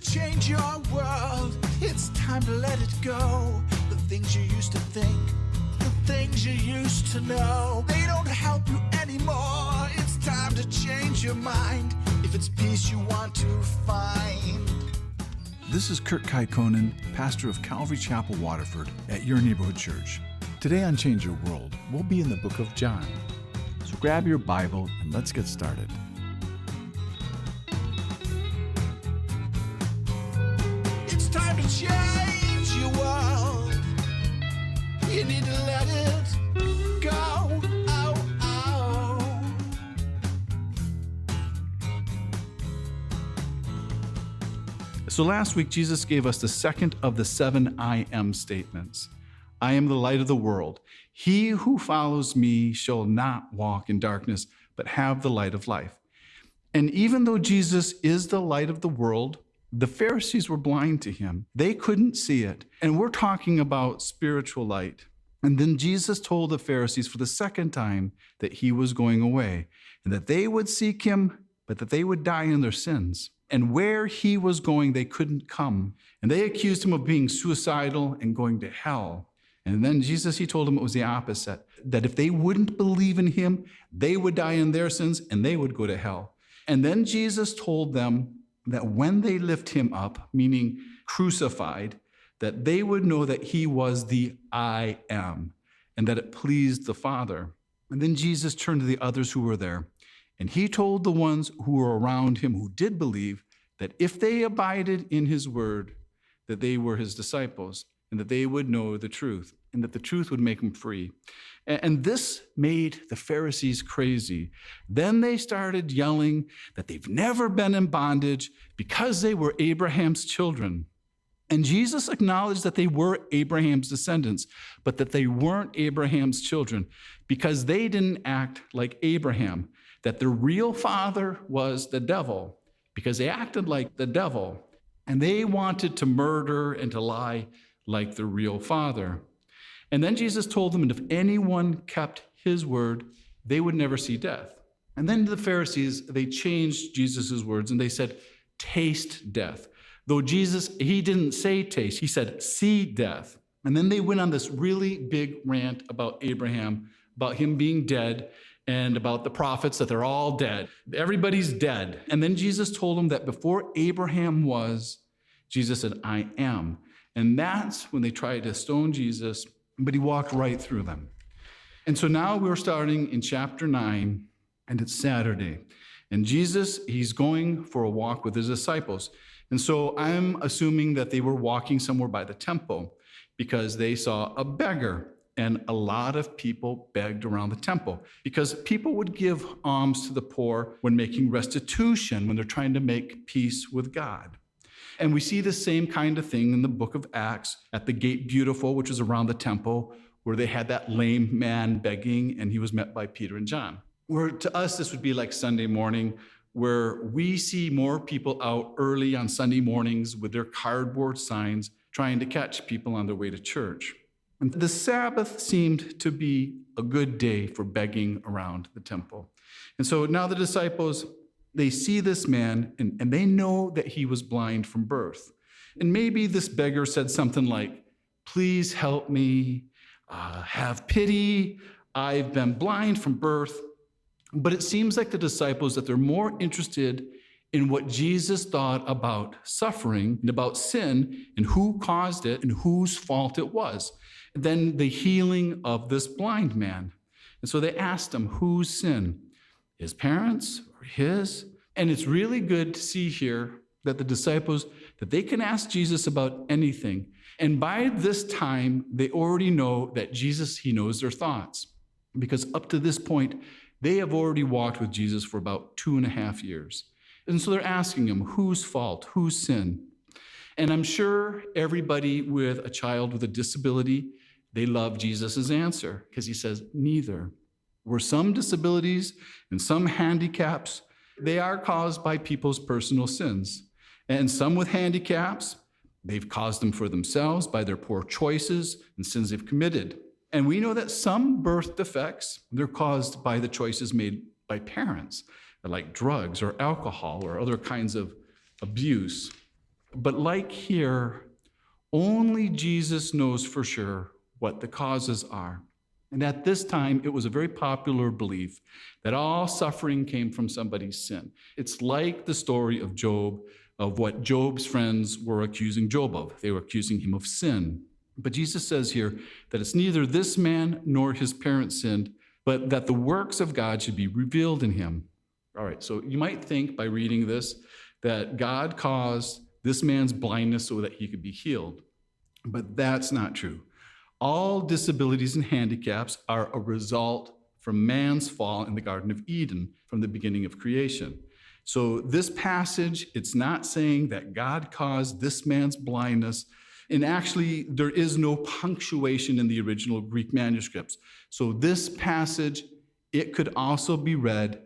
change your world. It's time to let it go. The things you used to think, the things you used to know, they don't help you anymore. It's time to change your mind. If it's peace you want to find. This is Kurt Kaikonen, pastor of Calvary Chapel, Waterford, at your neighborhood church. Today on Change Your World, we'll be in the book of John. So grab your Bible and let's get started. It's time to change your world. You need to let it go. Oh, oh. So last week, Jesus gave us the second of the 7 I am statements. I am the light of the world. He who follows me shall not walk in darkness, but have the light of life. And even though Jesus is the light of the world, the Pharisees were blind to him. They couldn't see it. And we're talking about spiritual light. And then Jesus told the Pharisees for the second time that he was going away and that they would seek him, but that they would die in their sins. And where he was going, they couldn't come. And they accused him of being suicidal and going to hell. And then Jesus, he told them it was the opposite, that if they wouldn't believe in him, they would die in their sins and they would go to hell. And then Jesus told them that when they lift him up, meaning crucified, that they would know that he was the I am and that it pleased the Father. And then Jesus turned to the others who were there. And he told the ones who were around him who did believe that if they abided in his word, that they were his disciples and that they would know the truth and that the truth would make them free. And this made the Pharisees crazy. Then they started yelling that they've never been in bondage because they were Abraham's children. And Jesus acknowledged that they were Abraham's descendants, but that they weren't Abraham's children because they didn't act like Abraham, that the real father was the devil because they acted like the devil and they wanted to murder and to lie like the real father. And then Jesus told them that if anyone kept his word, they would never see death. And then the Pharisees, they changed Jesus' words and they said, taste death. Though Jesus, he didn't say taste, he said see death. And then they went on this really big rant about Abraham, about him being dead, and about the prophets, that they're all dead. Everybody's dead. And then Jesus told them that before Abraham was, Jesus said, I am. And that's when they tried to stone Jesus, but he walked right through them. And so now we're starting in chapter 9, and it's Saturday. And Jesus, he's going for a walk with his disciples. And so I'm assuming that they were walking somewhere by the temple because they saw a beggar. And a lot of people begged around the temple because people would give alms to the poor when making restitution, when they're trying to make peace with God. And we see the same kind of thing in the book of Acts at the Gate Beautiful, which was around the temple, where they had that lame man begging, and he was met by Peter and John. Where to us, this would be like Sunday morning, where we see more people out early on Sunday mornings with their cardboard signs trying to catch people on their way to church. And the Sabbath seemed to be a good day for begging around the temple. And so now the disciples, they see this man and they know that he was blind from birth. And maybe this beggar said something like, please help me, have pity, I've been blind from birth. But it seems like the disciples, that they're more interested in what Jesus thought about suffering and about sin and who caused it and whose fault it was, than the healing of this blind man. And so they asked him, whose sin? His parents or his? And it's really good to see here that the disciples, that they can ask Jesus about anything. And by this time, they already know that Jesus, he knows their thoughts. Because up to this point, they have already walked with Jesus for about 2.5 years. And so they're asking him, whose fault, whose sin? And I'm sure everybody with a child with a disability, they love Jesus' answer because he says, neither. Where some disabilities and some handicaps, they are caused by people's personal sins. And some with handicaps, they've caused them for themselves by their poor choices and sins they've committed. And we know that some birth defects, they're caused by the choices made by parents, like drugs or alcohol or other kinds of abuse. But like here, only Jesus knows for sure what the causes are. And at this time, it was a very popular belief that all suffering came from somebody's sin. It's like the story of Job, of what Job's friends were accusing Job of. They were accusing him of sin. But Jesus says here that it's neither this man nor his parents sinned, but that the works of God should be revealed in him. All right, so you might think by reading this that God caused this man's blindness so that he could be healed. But that's not true. All disabilities and handicaps are a result from man's fall in the Garden of Eden from the beginning of creation. So this passage, it's not saying that God caused this man's blindness. And actually, there is no punctuation in the original Greek manuscripts. So this passage, it could also be read,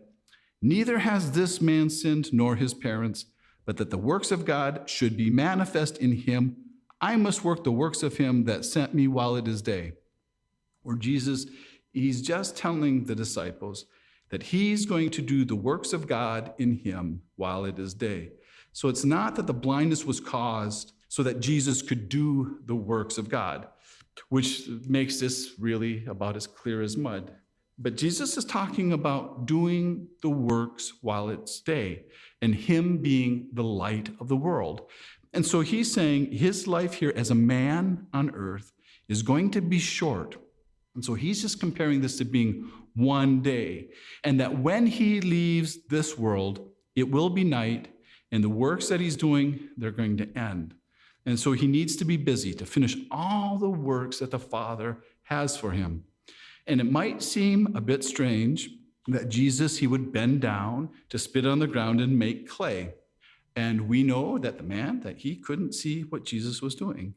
neither has this man sinned nor his parents, but that the works of God should be manifest in him. I must work the works of him that sent me while it is day. Or Jesus, he's just telling the disciples that he's going to do the works of God in him while it is day. So it's not that the blindness was caused so that Jesus could do the works of God, which makes this really about as clear as mud. But Jesus is talking about doing the works while it's day and him being the light of the world. And so he's saying his life here as a man on earth is going to be short. And so he's just comparing this to being one day. And that when he leaves this world, it will be night, and the works that he's doing, they're going to end. And so he needs to be busy to finish all the works that the Father has for him. And it might seem a bit strange that Jesus, he would bend down to spit on the ground and make clay. And we know that the man, that he couldn't see what Jesus was doing.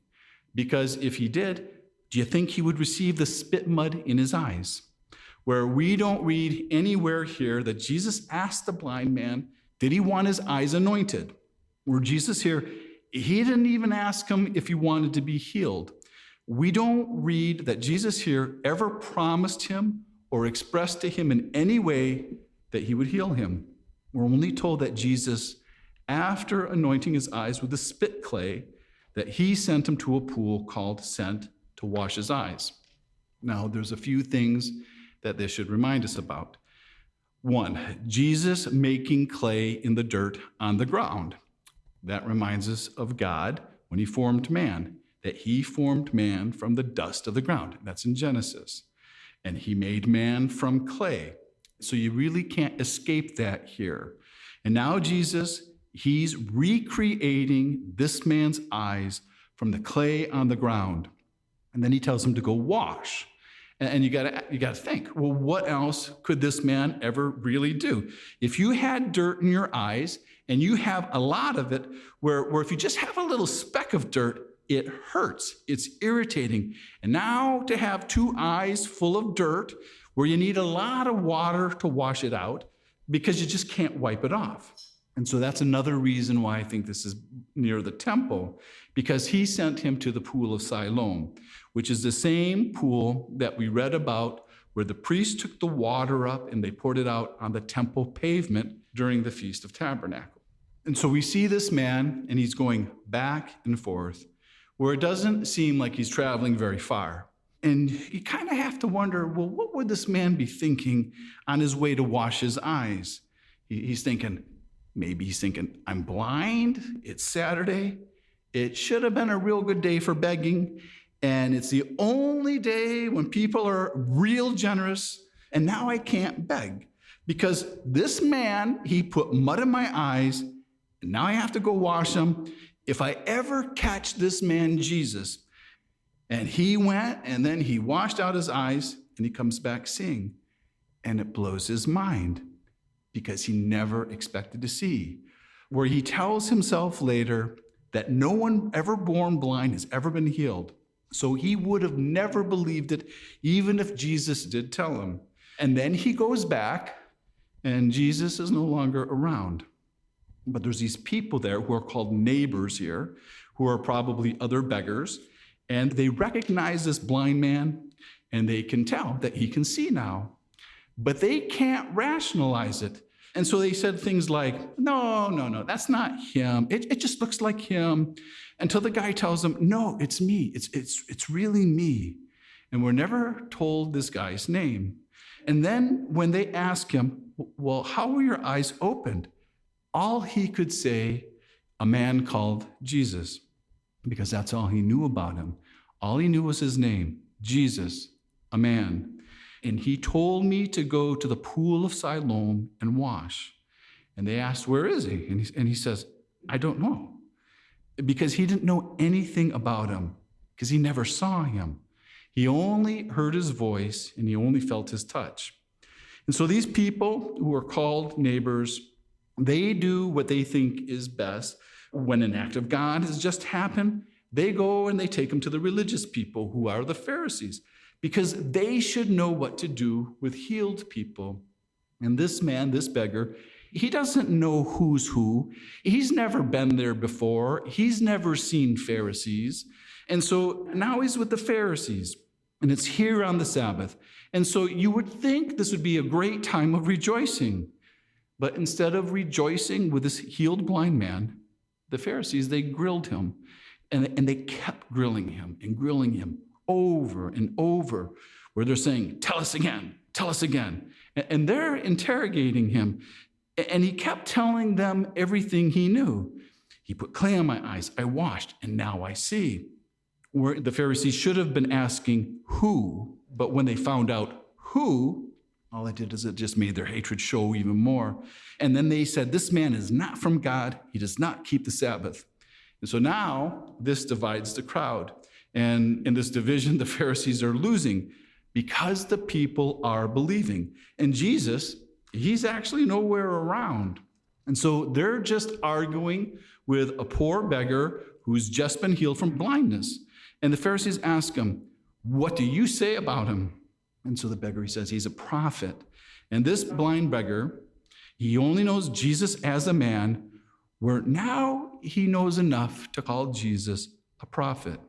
Because if he did, do you think he would receive the spit mud in his eyes? Where we don't read anywhere here that Jesus asked the blind man, did he want his eyes anointed? Where Jesus here, he didn't even ask him if he wanted to be healed. We don't read that Jesus here ever promised him or expressed to him in any way that he would heal him. We're only told that Jesus, after anointing his eyes with the spit clay, that he sent him to a pool called Sent to wash his eyes. Now, there's a few things that this should remind us about. One, Jesus making clay in the dirt on the ground. That reminds us of God when he formed man, that he formed man from the dust of the ground. That's in Genesis. And he made man from clay. So you really can't escape that here. And now Jesus, he's recreating this man's eyes from the clay on the ground. And then he tells him to go wash. And you gotta think, well, what else could this man ever really do? If you had dirt in your eyes and you have a lot of it, where if you just have a little speck of dirt, it hurts, it's irritating. And now to have two eyes full of dirt where you need a lot of water to wash it out because you just can't wipe it off. And so that's another reason why I think this is near the temple, because he sent him to the pool of Siloam, which is the same pool that we read about where the priests took the water up and they poured it out on the temple pavement during the Feast of Tabernacle. And so we see this man, and he's going back and forth, where it doesn't seem like he's traveling very far. And you kind of have to wonder, well, what would this man be thinking on his way to wash his eyes? Maybe he's thinking, I'm blind, it's Saturday, it should have been a real good day for begging, and it's the only day when people are real generous, and now I can't beg. Because this man, he put mud in my eyes, and now I have to go wash them. If I ever catch this man, Jesus, and he went, and then he washed out his eyes, and he comes back seeing, and it blows his mind, because he never expected to see. Where he tells himself later that no one ever born blind has ever been healed. So he would have never believed it, even if Jesus did tell him. And then he goes back, and Jesus is no longer around. But there's these people there who are called neighbors here, who are probably other beggars, and they recognize this blind man, and they can tell that he can see now. But they can't rationalize it. And so they said things like, no, that's not him. It just looks like him. Until the guy tells them, no, it's me. It's really me. And we're never told this guy's name. And then when they ask him, well, how were your eyes opened? All he could say, a man called Jesus, because that's all he knew about him. All he knew was his name, Jesus, a man. And he told me to go to the pool of Siloam and wash. And they asked, where is he? And he says, I don't know. Because he didn't know anything about him, because he never saw him. He only heard his voice and he only felt his touch. And so these people who are called neighbors, they do what they think is best. When an act of God has just happened, they go and they take him to the religious people, who are the Pharisees, because they should know what to do with healed people. And this man, this beggar, he doesn't know who's who. He's never been there before. He's never seen Pharisees. And so now he's with the Pharisees, and it's here on the Sabbath. And so you would think this would be a great time of rejoicing. But instead of rejoicing with this healed blind man, the Pharisees, they grilled him. And they kept grilling him over and over, where they're saying, tell us again. And they're interrogating him. And he kept telling them everything he knew. He put clay on my eyes, I washed, and now I see. Where the Pharisees should have been asking who, but when they found out who, all it did is it just made their hatred show even more. And then they said, this man is not from God. He does not keep the Sabbath. And so now this divides the crowd. And in this division, the Pharisees are losing because the people are believing. And Jesus, he's actually nowhere around. And so they're just arguing with a poor beggar who's just been healed from blindness. And the Pharisees ask him, what do you say about him? And so the beggar, he says, he's a prophet. And this blind beggar, he only knows Jesus as a man, where now he knows enough to call Jesus a prophet.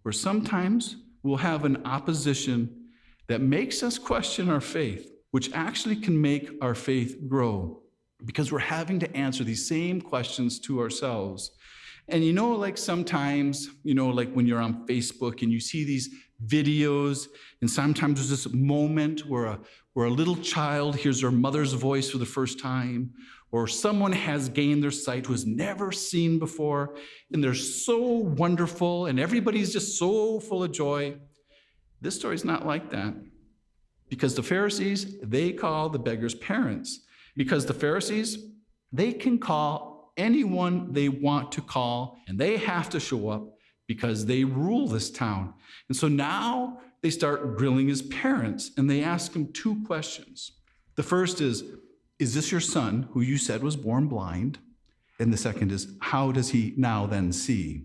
Where sometimes we'll have an opposition that makes us question our faith, which actually can make our faith grow, because we're having to answer these same questions to ourselves. And like sometimes, like when you're on Facebook and you see these videos, and sometimes there's this moment where a little child hears their mother's voice for the first time, or someone has gained their sight who has never seen before, and they're so wonderful, and everybody's just so full of joy. This story's not like that, because the Pharisees, they call the beggar's parents, because the Pharisees, they can call anyone they want to call, and they have to show up because they rule this town. And so now they start grilling his parents, and they ask him two questions. The first is this your son who you said was born blind? And the second is, how does he now then see?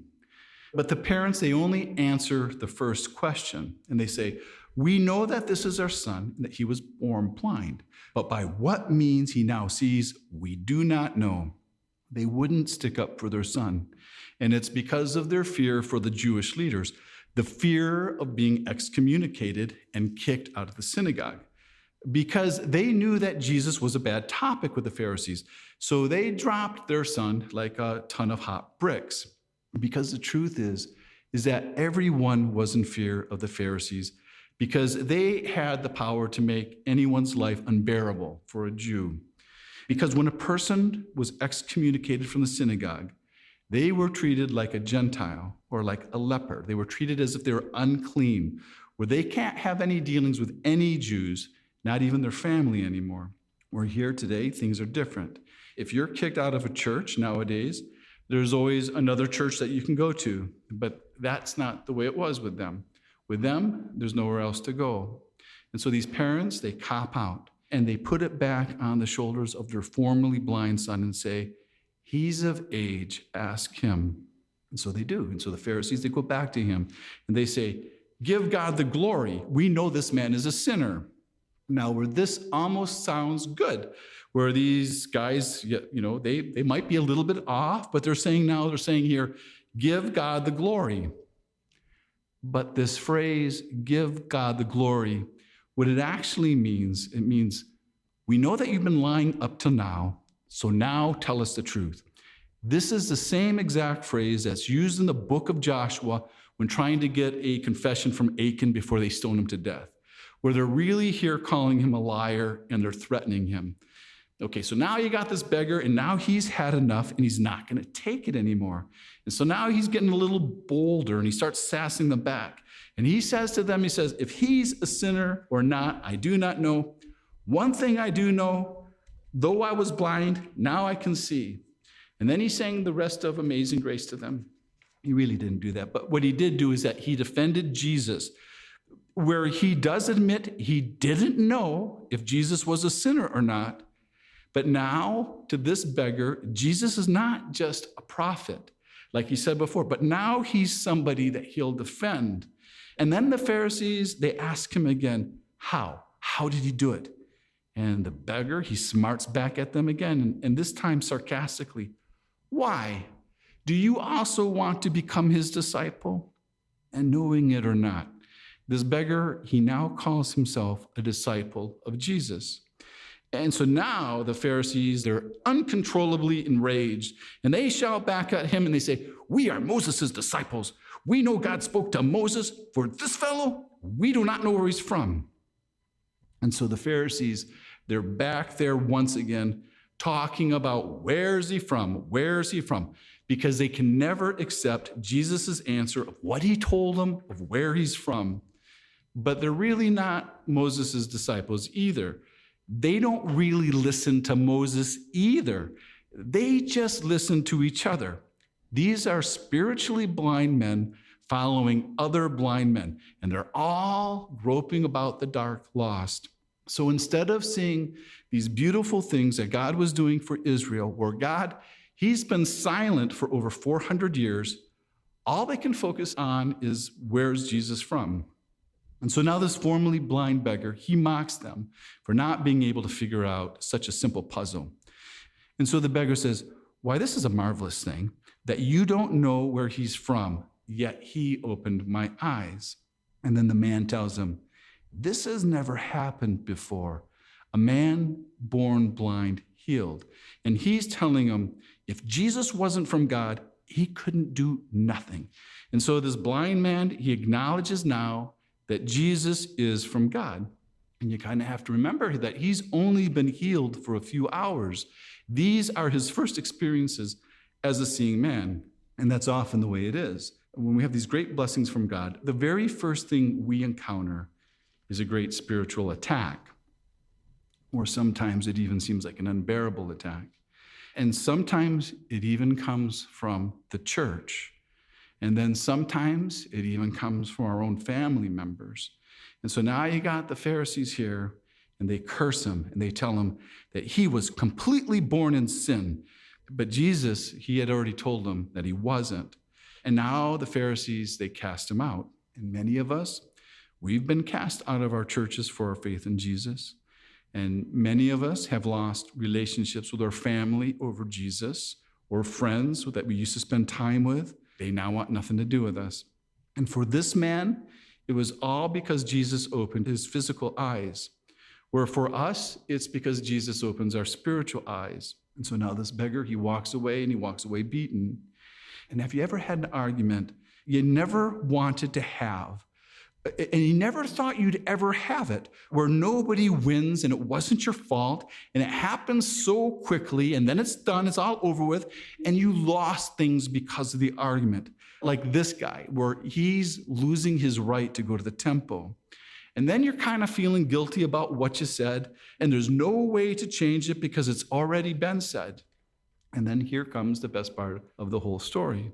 But the parents, they only answer the first question, and they say, we know that this is our son, and that he was born blind, but by what means he now sees, we do not know. They wouldn't stick up for their son. And it's because of their fear for the Jewish leaders, the fear of being excommunicated and kicked out of the synagogue, because they knew that Jesus was a bad topic with the Pharisees. So they dropped their son like a ton of hot bricks, because the truth is that everyone was in fear of the Pharisees, because they had the power to make anyone's life unbearable for a Jew. Because when a person was excommunicated from the synagogue, they were treated like a Gentile or like a leper. They were treated as if they were unclean, where they can't have any dealings with any Jews, not even their family anymore. Where here today, things are different. If you're kicked out of a church nowadays, there's always another church that you can go to, but that's not the way it was with them. With them, there's nowhere else to go. And so these parents, they cop out, and they put it back on the shoulders of their formerly blind son and say, he's of age, ask him. And so they do. And so the Pharisees, they go back to him, and they say, give God the glory. We know this man is a sinner. Now, where this almost sounds good, where these guys, they might be a little bit off, but they're saying here, give God the glory. But this phrase, give God the glory, what it actually means, it means We know that you've been lying up till now, so now tell us the truth. This is the same exact phrase that's used in the book of Joshua when trying to get a confession from Achan before they stone him to death, where they're really here calling him a liar and they're threatening him. Okay, so now you got this beggar, and now he's had enough, and he's not going to take it anymore. And so now he's getting a little bolder, and he starts sassing them back. And he says to them, he says, if he's a sinner or not, I do not know. One thing I do know, though I was blind, now I can see. And then he sang the rest of Amazing Grace to them. He really didn't do that. But what he did do is that he defended Jesus, where he does admit he didn't know if Jesus was a sinner or not. But now, to this beggar, Jesus is not just a prophet, like he said before, but now he's somebody that he'll defend. And then the Pharisees, they ask him again, how? How did he do it? And the beggar, he smarts back at them again, and this time sarcastically, why? Do you also want to become his disciple? And knowing it or not, this beggar, he now calls himself a disciple of Jesus. And so now the Pharisees, they're uncontrollably enraged, and they shout back at him and they say, we are Moses' disciples. We know God spoke to Moses. For this fellow, we do not know where he's from. And so the Pharisees, they're back there once again talking about where is he from? Where is he from? Because they can never accept Jesus' answer of what he told them, of where he's from. But they're really not Moses' disciples either. They don't really listen to Moses either. They just listen to each other. These are spiritually blind men following other blind men, and they're all groping about the dark, lost. So instead of seeing these beautiful things that God was doing for Israel, where God, he's been silent for over 400 years, all they can focus on is where's Jesus from? And so now this formerly blind beggar, he mocks them for not being able to figure out such a simple puzzle. And so the beggar says, why, this is a marvelous thing that you don't know where he's from, yet he opened my eyes. And then the man tells him, this has never happened before. A man born blind healed. And he's telling him, if Jesus wasn't from God, he couldn't do nothing. And so this blind man, he acknowledges now that Jesus is from God. And you kind of have to remember that he's only been healed for a few hours. These are his first experiences as a seeing man. And that's often the way it is. When we have these great blessings from God, the very first thing we encounter is a great spiritual attack. Or sometimes it even seems like an unbearable attack. And sometimes it even comes from the church. And then sometimes it even comes from our own family members. And so now you got the Pharisees here, and they curse him, and they tell him that he was completely born in sin. But Jesus, he had already told them that he wasn't. And now the Pharisees, they cast him out. And many of us, we've been cast out of our churches for our faith in Jesus. And many of us have lost relationships with our family over Jesus, or friends that we used to spend time with. They now want nothing to do with us. And for this man, it was all because Jesus opened his physical eyes. Where for us, it's because Jesus opens our spiritual eyes. And so now this beggar, he walks away, and he walks away beaten. And have you ever had an argument you never wanted to have, and you never thought you'd ever have it, where nobody wins and it wasn't your fault, and it happens so quickly, and then it's done, it's all over with, and you lost things because of the argument? Like this guy, where he's losing his right to go to the temple. And then you're kind of feeling guilty about what you said, and there's no way to change it because it's already been said. And then here comes the best part of the whole story,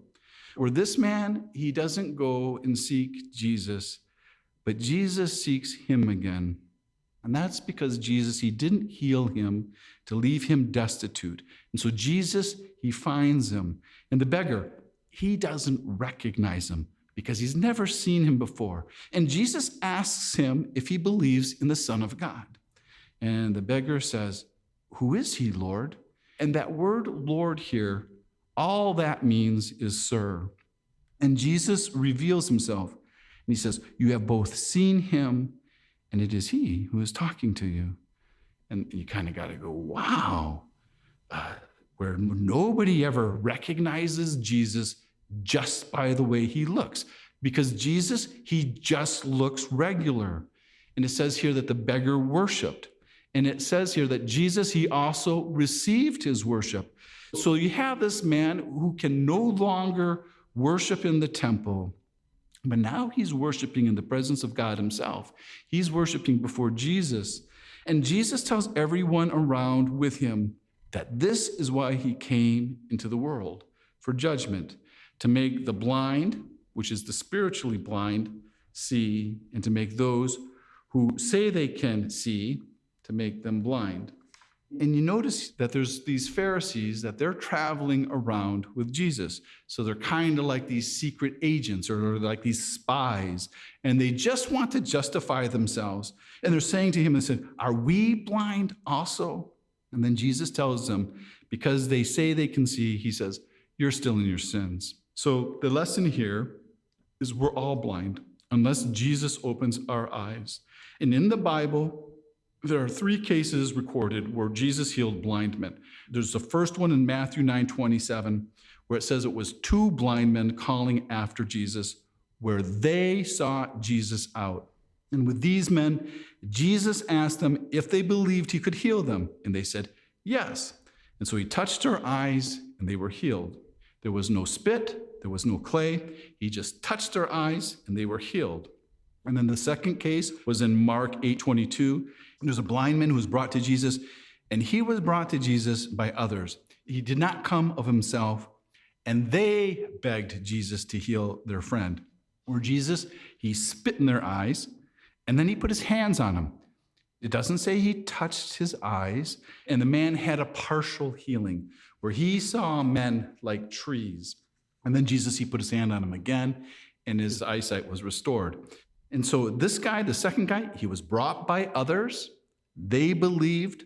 where this man, he doesn't go and seek Jesus, but Jesus seeks him again. And that's because Jesus, he didn't heal him to leave him destitute. And so Jesus, he finds him. And the beggar, he doesn't recognize him because he's never seen him before. And Jesus asks him if he believes in the Son of God. And the beggar says, who is he, Lord? And that word Lord here, all that means is sir. And Jesus reveals himself. And he says, you have both seen him, and it is he who is talking to you. And you kind of got to go, wow, where nobody ever recognizes Jesus just by the way he looks. Because Jesus, he just looks regular. And it says here that the beggar worshiped. And it says here that Jesus, he also received his worship. So you have this man who can no longer worship in the temple, but now he's worshiping in the presence of God himself. He's worshiping before Jesus. And Jesus tells everyone around with him that this is why he came into the world, for judgment, to make the blind, which is the spiritually blind, see, and to make those who say they can see, to make them blind. And you notice that there's these Pharisees that they're traveling around with Jesus. So they're kind of like these secret agents or like these spies, and they just want to justify themselves. And they're saying to him, they said, are we blind also? And then Jesus tells them, because they say they can see, he says, you're still in your sins. So the lesson here is we're all blind unless Jesus opens our eyes. And in the Bible, there are 3 cases recorded where Jesus healed blind men. There's the first one in Matthew 9:27, where it says it was 2 blind men calling after Jesus, where they sought Jesus out. And with these men, Jesus asked them if they believed he could heal them. And they said, yes. And so he touched their eyes and they were healed. There was no spit, there was no clay. He just touched their eyes and they were healed. And then the second case was in Mark 8:22. There's a blind man who was brought to Jesus, and he was brought to Jesus by others. He did not come of himself, and they begged Jesus to heal their friend. Where Jesus, he spit in their eyes, and then he put his hands on them. It doesn't say he touched his eyes, and the man had a partial healing, where he saw men like trees. And then Jesus, he put his hand on him again, and his eyesight was restored. And so this guy, the second guy, he was brought by others. They believed,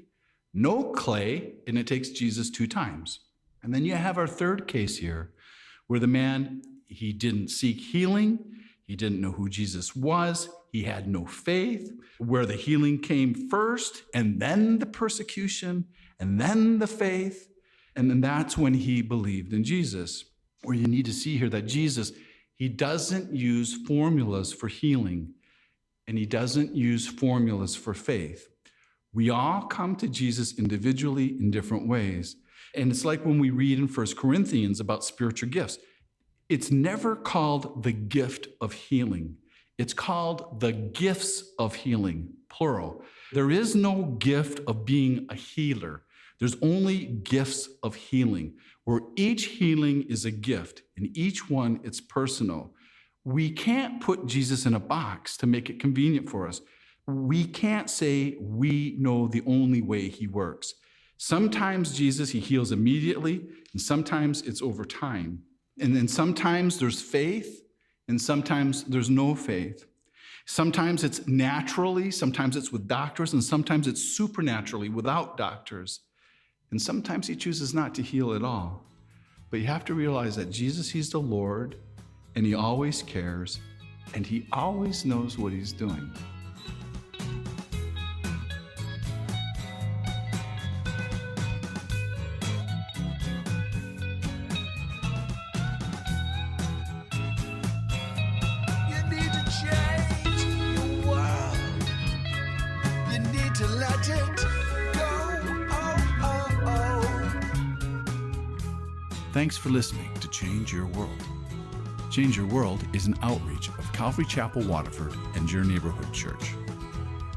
no clay, and it takes Jesus 2 times. And then you have our third case here, where the man, he didn't seek healing. He didn't know who Jesus was. He had no faith, where the healing came first, and then the persecution, and then the faith. And then that's when he believed in Jesus. Where you need to see here that Jesus, he doesn't use formulas for healing, and he doesn't use formulas for faith. We all come to Jesus individually in different ways. And it's like when we read in 1 Corinthians about spiritual gifts. It's never called the gift of healing. It's called the gifts of healing, plural. There is no gift of being a healer. There's only gifts of healing, where each healing is a gift, and each one, it's personal. We can't put Jesus in a box to make it convenient for us. We can't say we know the only way he works. Sometimes Jesus, he heals immediately, and sometimes it's over time. And then sometimes there's faith, and sometimes there's no faith. Sometimes it's naturally, sometimes it's with doctors, and sometimes it's supernaturally without doctors. And sometimes he chooses not to heal at all. But you have to realize that Jesus, he's the Lord, and he always cares, and he always knows what he's doing. You need to change your world. You need to let it go. Thanks for listening to Change Your World. Change Your World is an outreach of Calvary Chapel, Waterford, and your neighborhood church.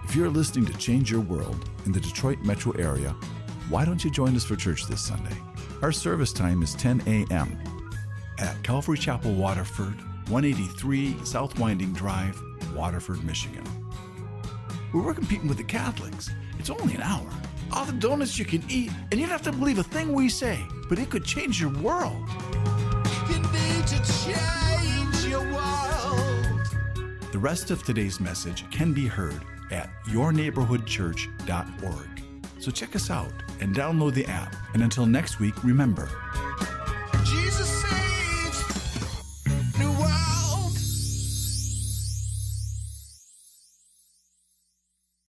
If you're listening to Change Your World in the Detroit metro area, why don't you join us for church this Sunday? Our service time is 10 a.m. at Calvary Chapel, Waterford, 183 South Winding Drive, Waterford, Michigan. We're competing with the Catholics. It's only an hour. All the donuts you can eat, and you don't have to believe a thing we say, but it could change your world. You need to change your world. The rest of today's message can be heard at yourneighborhoodchurch.org. So check us out and download the app. And until next week, remember,